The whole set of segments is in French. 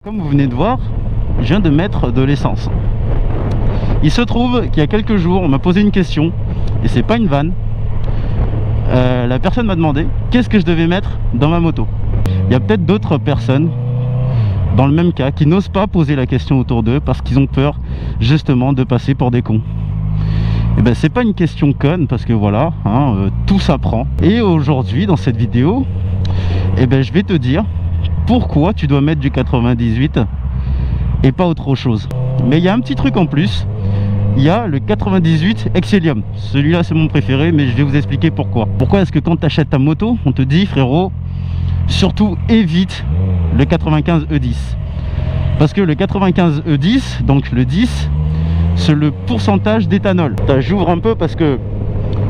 Comme vous venez de voir, je viens de mettre de l'essence. Il se trouve qu'il y a quelques jours, on m'a posé une question, et c'est pas une vanne. La personne m'a demandé qu'est-ce que je devais mettre dans ma moto. Il y a peut-être d'autres personnes dans le même cas qui n'osent pas poser la question autour d'eux parce qu'ils ont peur justement de passer pour des cons. Et ben c'est pas une question conne parce que voilà, tout s'apprend. Et aujourd'hui dans cette vidéo, et ben je vais te dire pourquoi tu dois mettre du 98 et pas autre chose. Mais il y a un petit truc en plus, il y a le 98 Excellium. Celui-là c'est mon préféré, mais je vais vous expliquer pourquoi. Pourquoi est-ce que quand tu achètes ta moto, on te dit frérot, surtout évite le 95 E10. Parce que le 95 E10, donc le 10, c'est le pourcentage d'éthanol. J'ouvre un peu parce que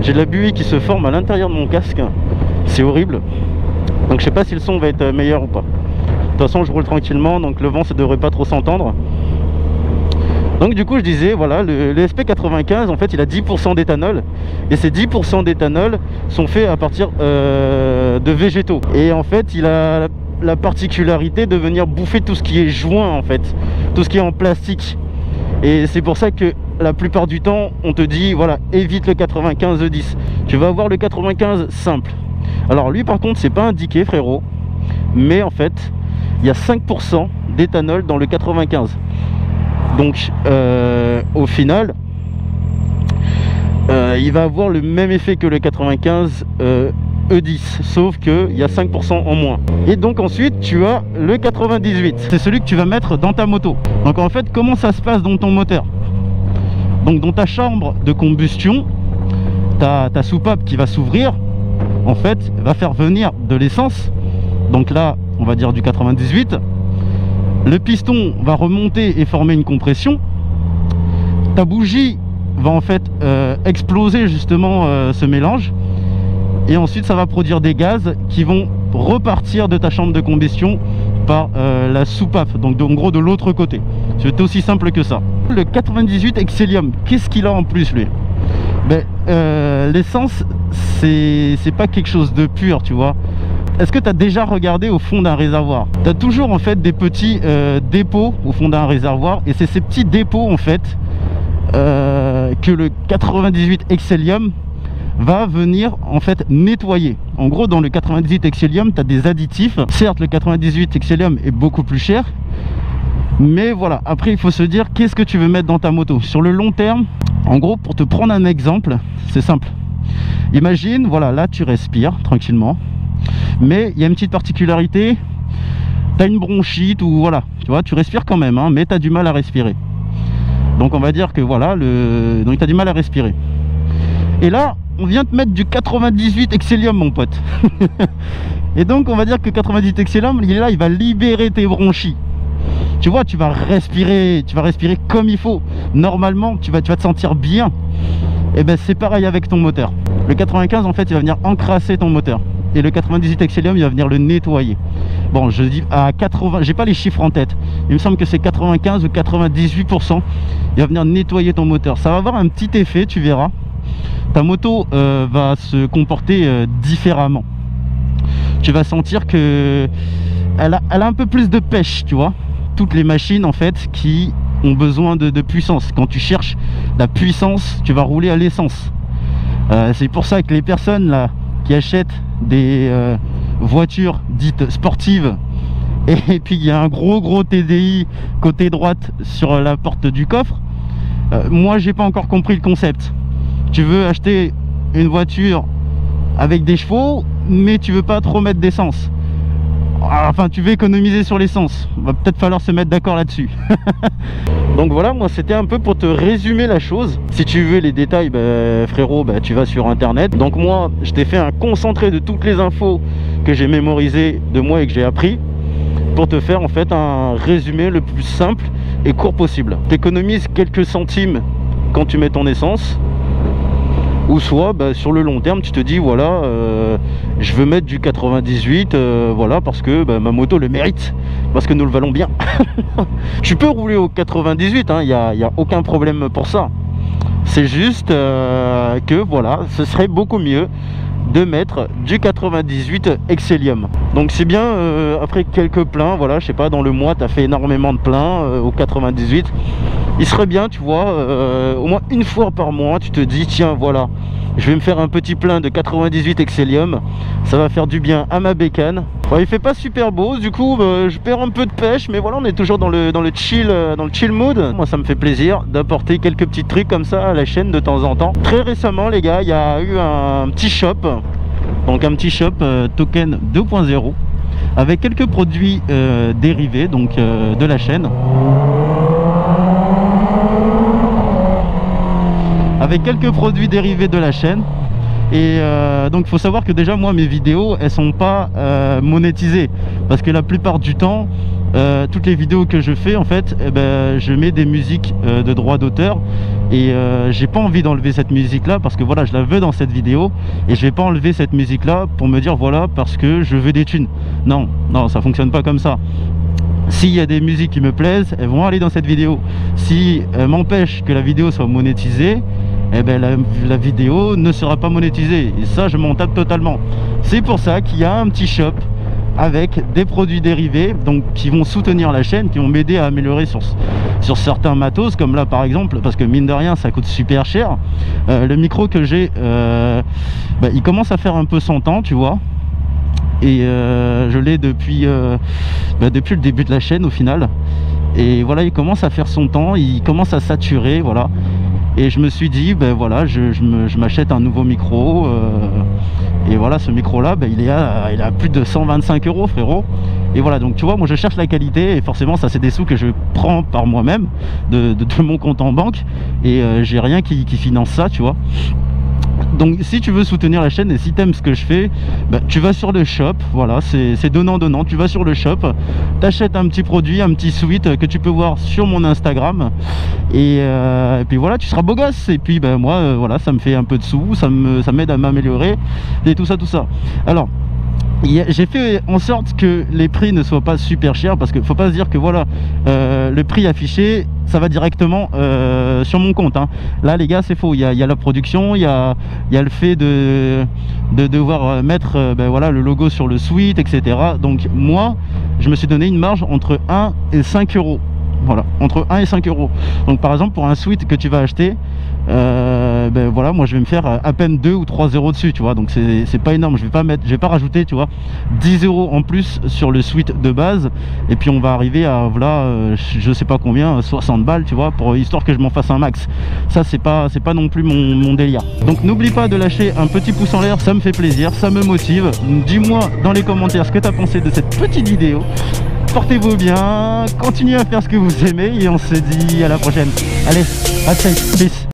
j'ai de la buée qui se forme à l'intérieur de mon casque. C'est horrible. Donc je sais pas si le son va être meilleur ou pas. De toute façon je roule tranquillement, donc le vent ça devrait pas trop s'entendre. Donc du coup je disais voilà, le SP95 en fait il a 10% d'éthanol. Et ces 10% d'éthanol sont faits à partir de végétaux. Et en fait il a la particularité de venir bouffer tout ce qui est joint en fait, tout ce qui est en plastique. Et c'est pour ça que la plupart du temps on te dit voilà, évite le 95 E10. Tu vas avoir le 95 simple. Alors lui par contre c'est pas indiqué frérot, mais en fait il y a 5% d'éthanol dans le 95. Donc au final il va avoir le même effet que le 95 E10, sauf qu'il y a 5% en moins. Et donc ensuite tu as le 98, c'est celui que tu vas mettre dans ta moto. Donc en fait comment ça se passe dans ton moteur? Donc dans ta chambre de combustion, ta soupape qui va s'ouvrir en fait va faire venir de l'essence. Donc là on va dire du 98. Le piston va remonter et former une compression. Ta bougie va en fait exploser justement ce mélange. Et ensuite ça va produire des gaz qui vont repartir de ta chambre de combustion par la soupape. Donc en gros de l'autre côté. C'est aussi simple que ça. Le 98 Excellium, qu'est-ce qu'il a en plus lui? L'essence c'est pas quelque chose de pur, tu vois. Est-ce que tu as déjà regardé au fond d'un réservoir? Tu as toujours en fait des petits dépôts au fond d'un réservoir. Et c'est ces petits dépôts en fait que le 98 Excellium va venir en fait nettoyer. En gros dans le 98 Excellium tu as des additifs. Certes le 98 Excellium est beaucoup plus cher, mais voilà, après il faut se dire qu'est-ce que tu veux mettre dans ta moto sur le long terme. En gros pour te prendre un exemple, c'est simple. Imagine voilà, là tu respires tranquillement, mais il y a une petite particularité, tu as une bronchite ou voilà, tu vois, tu respires quand même mais tu as du mal à respirer. Donc on va dire que voilà, donc tu as du mal à respirer. Et là on vient te mettre du 98 Excellium mon pote. Et donc on va dire que 98 Excellium il est là, il va libérer tes bronchies. Tu vois, tu vas respirer comme il faut. Normalement tu vas te sentir bien. Et ben c'est pareil avec ton moteur. Le 95 en fait il va venir encrasser ton moteur. Et le 98 Excellium il va venir le nettoyer. Bon je dis à 80, j'ai pas les chiffres en tête, il me semble que c'est 95 ou 98%. Il va venir nettoyer ton moteur. Ça va avoir un petit effet, tu verras. Ta moto va se comporter différemment. Tu vas sentir que elle a un peu plus de pêche, tu vois. Toutes les machines en fait qui ont besoin de puissance. Quand tu cherches la puissance, tu vas rouler à l'essence. C'est pour ça que les personnes là qui achètent des voitures dites sportives et puis il y a un gros TDI côté droite sur la porte du coffre, moi j'ai pas encore compris le concept. Tu veux acheter une voiture avec des chevaux mais tu veux pas trop mettre d'essence. Enfin tu veux économiser sur l'essence. Va peut-être falloir se mettre d'accord là-dessus. Donc voilà, moi c'était un peu pour te résumer la chose. Si tu veux les détails frérot, tu vas sur internet. Donc moi je t'ai fait un concentré de toutes les infos que j'ai mémorisées de moi et que j'ai appris, pour te faire en fait un résumé le plus simple et court possible. Tu économises quelques centimes quand tu mets ton essence, ou soit sur le long terme tu te dis voilà, je veux mettre du 98 voilà, parce que ma moto le mérite, parce que nous le valons bien. Tu peux rouler au 98, il y a aucun problème pour ça. C'est juste que voilà, ce serait beaucoup mieux de mettre du 98 Excellium. Donc c'est bien, après quelques pleins, voilà, je sais pas, dans le mois tu as fait énormément de pleins au 98, il serait bien, tu vois, au moins une fois par mois tu te dis tiens voilà, je vais me faire un petit plein de 98 Excellium, ça va faire du bien à ma bécane. Bon, il fait pas super beau, du coup je perds un peu de pêche, mais voilà, on est toujours dans le chill mood. Moi ça me fait plaisir d'apporter quelques petits trucs comme ça à la chaîne de temps en temps. Très récemment les gars, il y a eu un petit shop, donc un petit shop token 2.0 avec quelques produits dérivés donc de la chaîne. Avec quelques produits dérivés de la chaîne. Et donc il faut savoir que déjà moi mes vidéos elles sont pas monétisées, parce que la plupart du temps toutes les vidéos que je fais en fait je mets des musiques de droit d'auteur, et j'ai pas envie d'enlever cette musique là parce que voilà, je la veux dans cette vidéo, et je vais pas enlever cette musique là pour me dire voilà parce que je veux des thunes. Non, non, ça fonctionne pas comme ça. S'il y a des musiques qui me plaisent, elles vont aller dans cette vidéo. Si elles m'empêchent que la vidéo soit monétisée, eh ben la vidéo ne sera pas monétisée, et ça je m'en tape totalement. C'est pour ça qu'il y a un petit shop avec des produits dérivés, donc qui vont soutenir la chaîne, qui vont m'aider à améliorer sur certains matos, comme là par exemple, parce que mine de rien ça coûte super cher. Le micro que j'ai, il commence à faire un peu son temps, tu vois, et je l'ai depuis le début de la chaîne au final, et voilà, il commence à faire son temps, il commence à saturer, voilà. Et je me suis dit, ben voilà, je m'achète un nouveau micro. Et voilà, ce micro là, il est à plus de 125 € frérot. Et voilà, donc tu vois, moi je cherche la qualité, et forcément ça c'est des sous que je prends par moi-même de mon compte en banque. Et j'ai rien qui finance ça, tu vois. Donc si tu veux soutenir la chaîne et si tu aimes ce que je fais, tu vas sur le shop, voilà, c'est donnant-donnant, tu vas sur le shop, t'achètes un petit produit, un petit sweat que tu peux voir sur mon Instagram, et puis voilà, tu seras beau gosse. Et puis moi voilà, ça me fait un peu de sous, ça m'aide à m'améliorer, et tout ça. Alors j'ai fait en sorte que les prix ne soient pas super chers, parce qu'il ne faut pas se dire que voilà, le prix affiché ça va directement sur mon compte, hein. Là les gars c'est faux, il y a la production, il y a le fait de devoir mettre voilà, le logo sur le suite, etc. Donc moi je me suis donné une marge entre 1 et 5 €. Voilà, entre 1 et 5 €. Donc par exemple pour un suite que tu vas acheter, voilà, moi je vais me faire à peine 2 ou 3 € dessus, tu vois. Donc c'est pas énorme, je vais pas rajouter, tu vois, 10 € en plus sur le suite de base, et puis on va arriver à voilà, je sais pas combien, 60 balles, tu vois, pour histoire que je m'en fasse un max. Ça c'est pas non plus mon délire. Donc n'oublie pas de lâcher un petit pouce en l'air, ça me fait plaisir, ça me motive. Dis-moi dans les commentaires ce que tu as pensé de cette petite vidéo. Portez-vous bien, continuez à faire ce que vous aimez, et on se dit à la prochaine. Allez, à très vite, peace.